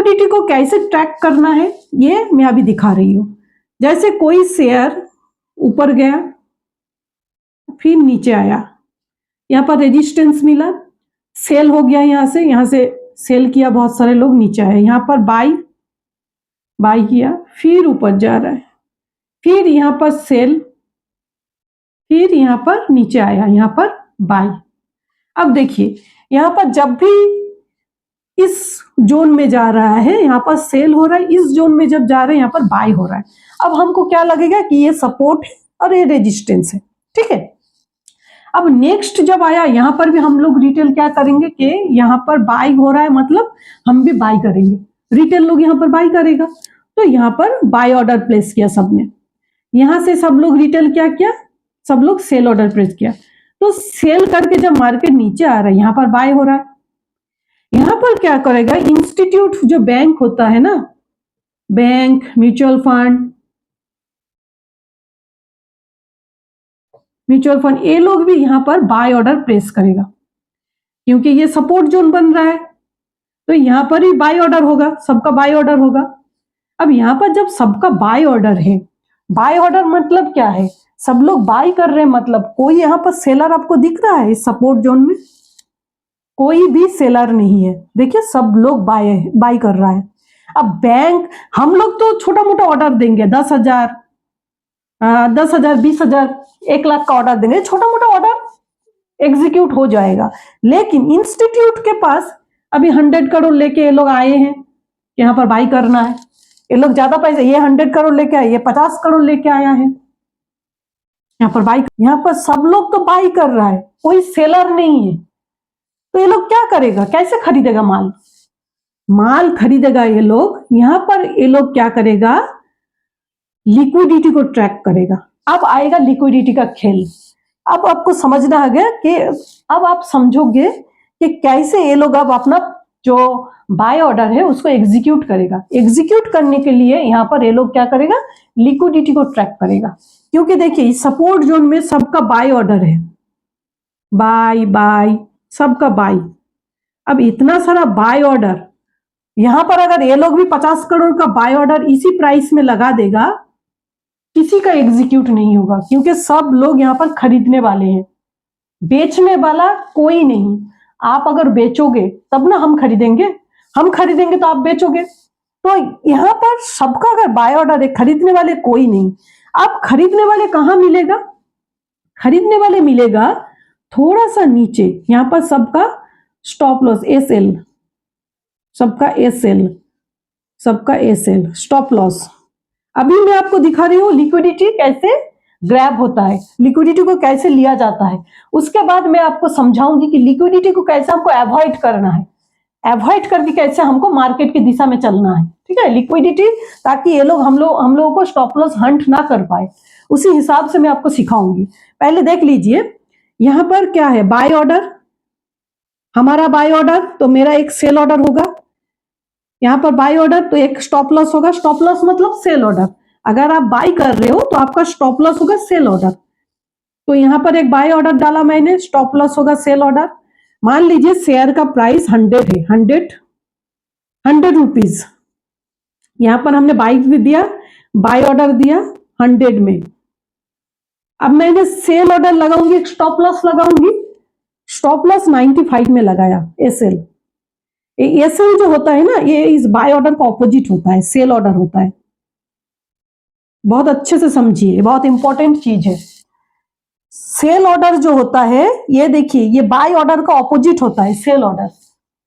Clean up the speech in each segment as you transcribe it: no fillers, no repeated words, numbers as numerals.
Liquidity को कैसे track करना है ये मैं अभी दिखा रही हूं। जैसे कोई शेयर ऊपर गया फिर नीचे आया, यहाँ पर रेजिस्टेंस मिला, सेल हो गया, यहाँ से सेल किया, बहुत सारे लोग नीचे आए, यहाँ पर बाई किया, फिर ऊपर जा रहा है, फिर यहाँ पर सेल, फिर यहाँ पर नीचे आया, यहाँ पर बाई। अब देखिए यहाँ पर जब भी इस जोन में जा रहा है यहाँ पर सेल हो रहा है, इस जोन में जब जा रहे हैं यहाँ पर बाई हो रहा है। अब हमको क्या लगेगा कि ये सपोर्ट है और ये रेजिस्टेंस है, ठीक है। अब नेक्स्ट जब आया यहाँ पर भी हम लोग रिटेल क्या करेंगे कि यहाँ पर बाई हो रहा है, मतलब हम भी बाई करेंगे, रिटेल लोग यहाँ पर बाई करेगा, तो यहाँ पर बाई ऑर्डर प्लेस किया सबने। यहाँ से सब लोग रिटेल क्या किया, सब लोग सेल ऑर्डर प्लेस किया, तो सेल करके जब मार्केट नीचे आ रहा है यहाँ पर बाय हो रहा है। यहाँ पर क्या करेगा इंस्टीट्यूट, जो बैंक होता है ना, बैंक, म्यूचुअल फंड, ये लोग भी यहाँ पर बाय ऑर्डर प्लेस करेगा, क्योंकि ये सपोर्ट जोन बन रहा है, तो यहाँ पर ही बाय ऑर्डर होगा, सबका बाय ऑर्डर होगा। अब यहाँ पर जब सबका बाय ऑर्डर है, बाय ऑर्डर मतलब क्या है, सब लोग बाय कर रहे हैं, मतलब कोई यहाँ पर सेलर आपको दिख रहा है इस सपोर्ट जोन में? कोई भी सेलर नहीं है, देखिए सब लोग बाय कर रहा है। अब बैंक, हम लोग तो छोटा मोटा ऑर्डर देंगे, 10,000, 20,000, 1,00,000 का ऑर्डर देंगे, छोटा मोटा ऑर्डर एग्जीक्यूट हो जाएगा। लेकिन इंस्टीट्यूट के पास अभी 100 करोड़ लेके ये लोग आए हैं, यहाँ पर बाई करना है, ये लोग ज्यादा पैसे, ये 100 करोड़ लेके आए, ये 50 करोड़ लेके आया है, यहाँ पर बाई, यहाँ पर सब लोग तो बाई कर रहा है, कोई सेलर नहीं है, तो ये लोग क्या करेगा, कैसे खरीदेगा माल खरीदेगा ये लोग। यहाँ पर ये लोग क्या करेगा, लिक्विडिटी को ट्रैक करेगा। अब आएगा लिक्विडिटी का खेल। अब आपको समझना है कि अब आप समझोगे कि कैसे ये लोग अब अपना जो बाय ऑर्डर है उसको एग्जीक्यूट करेगा। एग्जीक्यूट करने के लिए यहाँ पर ये लोग क्या करेगा, लिक्विडिटी को ट्रैक करेगा, क्योंकि देखिए सपोर्ट जोन में सबका बाय ऑर्डर है, बाय सबका बाय। अब इतना सारा बाय ऑर्डर, यहाँ पर अगर ये लोग भी 50 करोड़ का बाय ऑर्डर इसी प्राइस में लगा देगा, किसी का एग्जीक्यूट नहीं होगा, क्योंकि सब लोग यहाँ पर खरीदने वाले हैं, बेचने वाला कोई नहीं। आप अगर बेचोगे तब ना हम खरीदेंगे तो आप बेचोगे। तो यहाँ पर सबका अगर बाय ऑर्डर है, खरीदने वाले कोई नहीं। आप खरीदने वाले कहाँ मिलेगा, खरीदने वाले मिलेगा थोड़ा सा नीचे, यहाँ पर सबका स्टॉप लॉस एसएल, सबका एसएल स्टॉप लॉस। अभी मैं आपको दिखा रही हूँ लिक्विडिटी कैसे ग्रैब होता है, लिक्विडिटी को कैसे लिया जाता है। उसके बाद मैं आपको समझाऊंगी कि लिक्विडिटी को कैसे हमको अवॉइड करना है, अवॉइड करके कैसे हमको मार्केट की दिशा में चलना है, ठीक है, लिक्विडिटी, ताकि ये लोग हम लोगों को स्टॉप लॉस हंट ना कर पाए, उसी हिसाब से मैं आपको सिखाऊंगी। पहले देख लीजिए यहाँ पर क्या है, बाय ऑर्डर, हमारा बाय ऑर्डर, तो मेरा एक सेल ऑर्डर होगा, यहाँ पर बाय ऑर्डर तो एक स्टॉप लॉस होगा, स्टॉप लॉस मतलब सेल ऑर्डर। अगर आप बाय कर रहे हो तो आपका स्टॉप लॉस होगा सेल ऑर्डर, तो यहाँ पर एक बाय ऑर्डर डाला मैंने, स्टॉप लॉस होगा सेल ऑर्डर। मान लीजिए शेयर का प्राइस 100 है, 100 रुपीज, यहाँ पर हमने बाय दिया, बाय ऑर्डर दिया 100 में। अब मैंने सेल ऑर्डर लगाऊंगी, स्टॉप लॉस लगाऊंगी, स्टॉप लॉस 95 में लगाया, एसएल जो होता है ना, ये इस बाय ऑर्डर का ऑपोजिट होता है, सेल ऑर्डर होता है। बहुत अच्छे से समझिए, बहुत इंपॉर्टेंट चीज है। सेल ऑर्डर जो होता है, ये देखिए, ये बाय ऑर्डर का ऑपोजिट होता है, सेल ऑर्डर।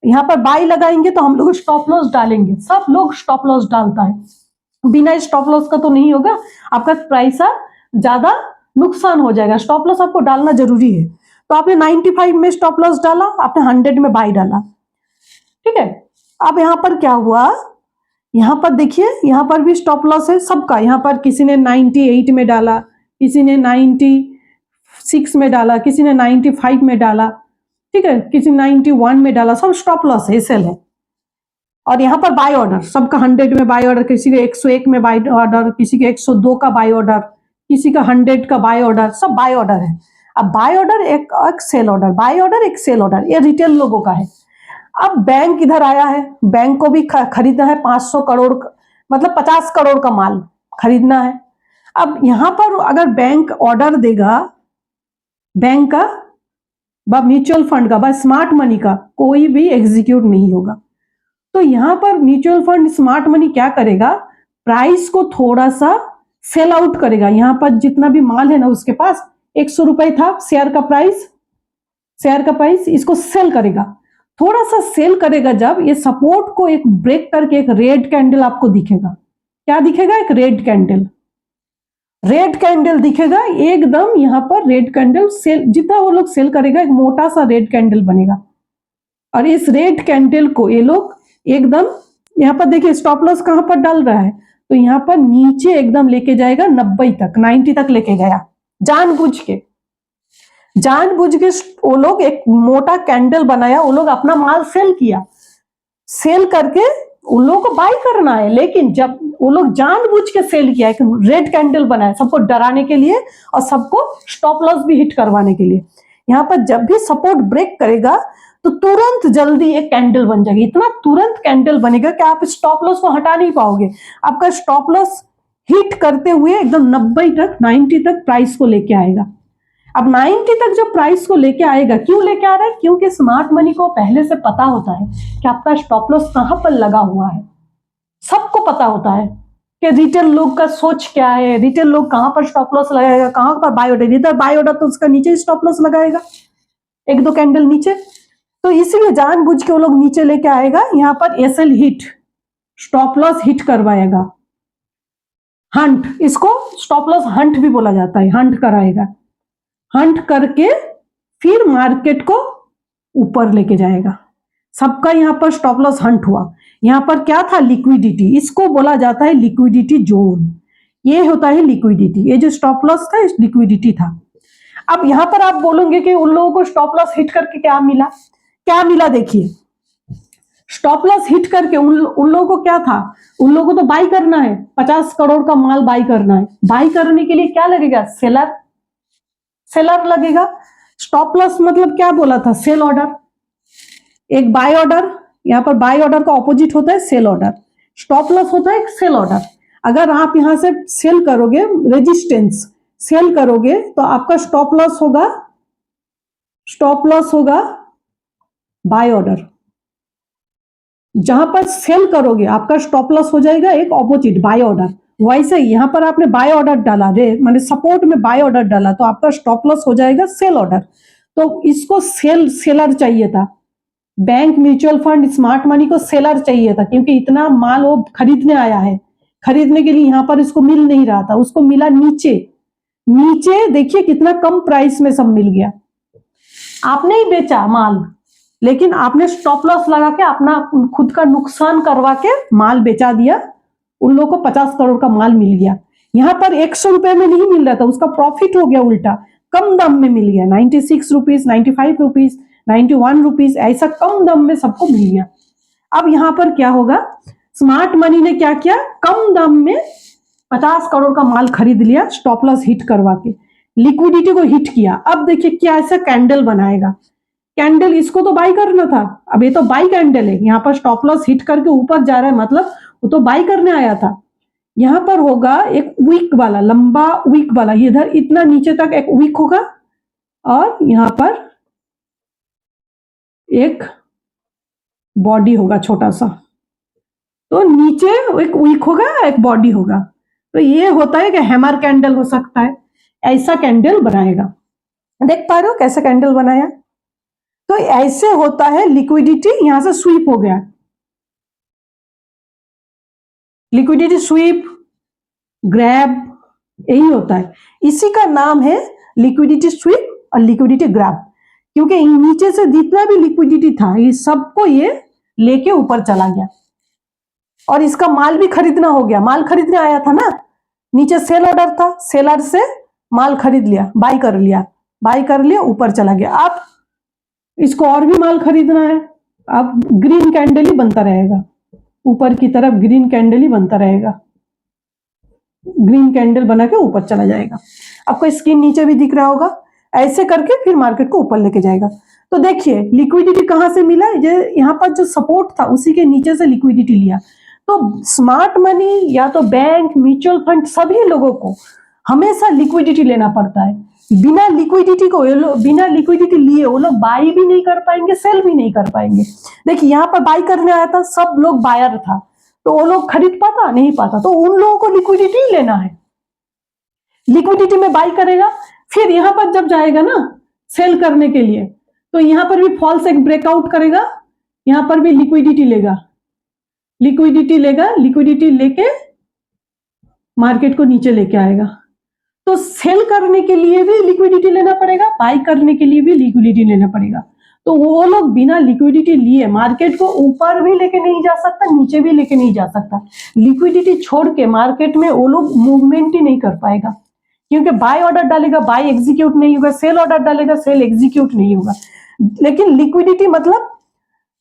यहाँ पर बाय लगाएंगे तो हम लोग स्टॉप लॉस डालेंगे, सब लोग स्टॉप लॉस डालता है, बिना स्टॉप लॉस का तो नहीं होगा, आपका प्राइस ज्यादा नुकसान हो जाएगा, स्टॉप लॉस आपको डालना जरूरी है। तो आपने 95 में स्टॉप लॉस डाला, आपने 100 में बाय डाला, ठीक है। अब यहाँ पर क्या हुआ, यहाँ पर देखिए, यहाँ पर भी स्टॉप लॉस है सबका, यहाँ पर किसी ने 98 में डाला, किसी ने 96 में डाला, किसी ने 95 में डाला, ठीक है, किसी ने 91 में डाला, सब स्टॉप लॉस है, सेल है। और यहाँ पर बाय ऑर्डर, सबका 100 में बाय ऑर्डर, किसी का 101 में बाय ऑर्डर, किसी का 102 का बाय ऑर्डर, किसी का 100 का बाय ऑर्डर, सब बाय ऑर्डर है। अब बाय ऑर्डर एक सेल ऑर्डर, बाय ऑर्डर एक सेल ऑर्डर, ये रिटेल लोगों का है। अब बैंक इधर आया है, बैंक को भी खरीदना है 500 करोड़ मतलब 50 करोड़ का माल खरीदना है। अब यहां पर अगर बैंक ऑर्डर देगा, बैंक का व म्यूचुअल फंड का व स्मार्ट मनी का कोई भी एग्जीक्यूट नहीं होगा। तो यहां पर म्यूचुअल फंड स्मार्ट मनी क्या करेगा, प्राइस को थोड़ा सा सेल आउट करेगा। यहां पर जितना भी माल है ना, उसके पास 100 रुपए था शेयर का प्राइस, इसको सेल करेगा, थोड़ा सा सेल करेगा। जब ये सपोर्ट को एक ब्रेक करके एक रेड कैंडल आपको दिखेगा, क्या दिखेगा, एक रेड कैंडल दिखेगा एकदम। यहां पर रेड कैंडल सेल, जितना वो लोग सेल करेगा एक मोटा सा रेड कैंडल बनेगा, और इस रेड कैंडल को ये लोग एकदम, यहां पर देखिए स्टॉप लॉस कहां पर डाल रहा है, तो यहां पर नीचे एकदम लेके जाएगा 90 तक, 90 तक लेके गया जानबूझ के वो लोग एक मोटा कैंडल बनाया, वो लोग अपना माल सेल किया, सेल करके उन लोगों को बाय करना है। लेकिन जब वो लोग जानबूझ के सेल किया, एक रेड कैंडल बनाया सबको डराने के लिए और सबको स्टॉप लॉस भी हिट करवाने के लिए। यहां पर जब भी सपोर्ट ब्रेक करेगा तो तुरंत जल्दी एक कैंडल बन जाएगी, इतना तुरंत कैंडल बनेगा कि आप स्टॉप लॉस को हटा नहीं पाओगे। आपका स्टॉप लॉस हिट करते हुए एकदम 90 तक प्राइस को लेके आएगा। अब 90 तक जब प्राइस को लेके आएगा, क्यों लेके आ रहा है, क्योंकि स्मार्ट मनी को पहले से पता होता है कि आपका स्टॉप लॉस कहां पर लगा हुआ है। सबको पता होता है कि रिटेल लोग का सोच क्या है, रिटेल लोग कहां पर स्टॉप लॉस लगाएगा, कहां पर बाय ऑर्डर, इधर बाय ऑर्डर तो उसका नीचे स्टॉप लॉस लगाएगा, एक दो कैंडल नीचे। तो इसीलिए जानबूझ के वो लोग नीचे लेके आएगा, यहां पर SL hit, stop loss hit करवाएगा। हंट, इसको स्टॉप लॉस हंट भी बोला जाता है, हंट कराएगा, हंट करके फिर मार्केट को ऊपर लेके जाएगा। सबका यहां पर स्टॉप लॉस हंट हुआ। यहां पर क्या था, लिक्विडिटी, इसको बोला जाता है लिक्विडिटी जोन। ये होता है लिक्विडिटी, ये जो स्टॉप लॉस था लिक्विडिटी था। अब यहां पर आप बोलोगे कि उन लोगों को स्टॉप लॉस हिट करके क्या मिला, देखिए स्टॉप लॉस हिट करके उन लोगों को क्या था, उन लोगों को तो बाई करना है, 50 करोड़ का माल बाई करना है। बाई करने के लिए क्या लगेगा, सेलर लगेगा। स्टॉप लॉस मतलब क्या बोला था, सेल ऑर्डर, एक बाय ऑर्डर, यहां पर बाय ऑर्डर का ऑपोजिट होता है सेल ऑर्डर, स्टॉप लॉस होता है एक सेल ऑर्डर। अगर आप यहां से सेल करोगे, रेजिस्टेंस सेल करोगे, तो आपका स्टॉप लॉस होगा बाय ऑर्डर। जहां पर सेल करोगे आपका स्टॉप लॉस हो जाएगा एक ऑपोजिट बाय ऑर्डर। वैसे ही यहां पर आपने बाय ऑर्डर डाला, मैंने सपोर्ट में बाय ऑर्डर डाला, तो आपका स्टॉप लॉस हो जाएगा सेल ऑर्डर। तो इसको सेलर चाहिए था, bank, mutual fund, smart money को सेलर चाहिए था, क्योंकि इतना माल वो खरीदने आया है, खरीदने के लिए यहां पर इसको मिल नहीं रहा था, उसको मिला नीचे। देखिए कितना कम प्राइस में सब मिल गया। आपने ही बेचा माल, लेकिन आपने स्टॉप लॉस लगा के अपना खुद का नुकसान करवा के माल बेचा दिया। उन लोगों को 50 करोड़ का माल मिल गया। यहां पर 100 रुपए में नहीं मिल रहा था, उसका प्रॉफिट हो गया, उल्टा कम दाम में मिल गया, 96 रुपीज, 95 रुपीज, 91 रुपीज, ऐसा कम दाम में सबको मिल गया। अब यहां पर क्या होगा, स्मार्ट मनी ने क्या किया, कम दाम में 50 करोड़ का माल खरीद लिया, स्टॉप लॉस हिट करवा के लिक्विडिटी को हिट किया। अब देखिए क्या ऐसा कैंडल बनाएगा, कैंडल, इसको तो बाई करना था, अब ये तो बाई कैंडल है, यहां पर स्टॉप लॉस हिट करके ऊपर जा रहा है, मतलब वो तो बाई करने आया था। यहां पर होगा एक वीक वाला, लंबा वीक वाला, इधर इतना नीचे तक एक वीक होगा, और यहां पर एक बॉडी होगा छोटा सा, तो नीचे एक वीक होगा, एक बॉडी होगा। तो ये होता है कि हैमर कैंडल हो सकता है, ऐसा कैंडल बनाएगा। देख पा रहे हो कैसे कैंडल बनाया, तो ऐसे होता है लिक्विडिटी, यहां से स्वीप हो गया, लिक्विडिटी स्वीप, ग्रैब, यही होता है। इसी का नाम है लिक्विडिटी स्वीप और लिक्विडिटी ग्रैब, क्योंकि नीचे से जितना भी लिक्विडिटी था ये सबको ये लेके ऊपर चला गया, और इसका माल भी खरीदना हो गया, माल खरीदने आया था ना, नीचे सेल ऑर्डर था, सेलर से माल खरीद लिया, बाई कर लिया, ऊपर चला गया। अब इसको और भी माल खरीदना है, अब ग्रीन कैंडल ही बनता रहेगा, ऊपर की तरफ ग्रीन कैंडल ही बनता रहेगा, ग्रीन कैंडल बना के ऊपर चला जाएगा। आपको स्क्रीन नीचे भी दिख रहा होगा, ऐसे करके फिर मार्केट को ऊपर लेके जाएगा। तो देखिए लिक्विडिटी कहां से मिला, ये यहाँ पर जो सपोर्ट था उसी के नीचे से लिक्विडिटी लिया। तो स्मार्ट मनी या तो बैंक, म्यूचुअल फंड, सभी लोगों को हमेशा लिक्विडिटी लेना पड़ता है। बिना लिक्विडिटी को बिना लिक्विडिटी लिए वो लोग बाई भी नहीं कर पाएंगे, सेल भी नहीं कर पाएंगे। देखिए यहाँ पर बाई करने आया था, सब लोग बायर था, तो वो लोग खरीद पाता नहीं पाता, तो उन लोगों को लिक्विडिटी लेना है। लिक्विडिटी में बाई करेगा, फिर यहाँ पर जब जाएगा ना सेल करने के लिए, तो यहाँ पर भी फॉल्स एक ब्रेकआउट करेगा, यहाँ पर भी लिक्विडिटी लेगा, लिक्विडिटी लेके मार्केट को नीचे लेके आएगा। तो सेल करने के लिए भी लिक्विडिटी लेना पड़ेगा, बाई करने के लिए भी लिक्विडिटी लेना पड़ेगा। तो वो लोग बिना लिक्विडिटी लिए मार्केट को ऊपर भी लेके नहीं जा सकता, नीचे भी लेके नहीं जा सकता। लिक्विडिटी छोड़ के मार्केट में वो लोग मूवमेंट ही नहीं कर पाएगा, क्योंकि बाय ऑर्डर डालेगा, बाय एग्जीक्यूट नहीं होगा, सेल ऑर्डर डालेगा, सेल एग्जीक्यूट नहीं होगा। लेकिन लिक्विडिटी मतलब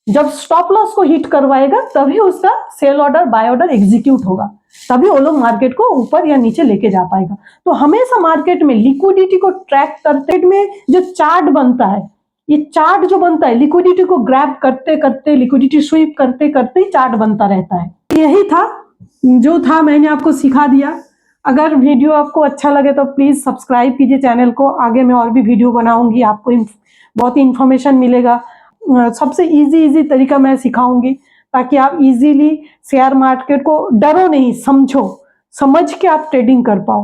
जब स्टॉप लॉस को हिट करवाएगा तभी उसका sell order, buy order execute होगा, तभी वो लोग मार्केट को ऊपर या नीचे लेके जा पाएगा। तो हमेशा मार्केट में लिक्विडिटी को ट्रैक करते में जो चार्ट बनता है, ये चार्ट जो बनता है लिक्विडिटी को ग्रैब करते करते, लिक्विडिटी स्वीप करते करते चार्ट बनता रहता है। यही था जो था, मैंने आपको सिखा दिया। अगर वीडियो आपको अच्छा लगे तो प्लीज सब्सक्राइब कीजिए चैनल को। आगे मैं और भी वीडियो बनाऊंगी, आपको बहुत ही इंफॉर्मेशन मिलेगा। सबसे इजी तरीका मैं सिखाऊंगी ताकि आप इजीली शेयर मार्केट को डरो नहीं, समझो, समझ के आप ट्रेडिंग कर पाओ।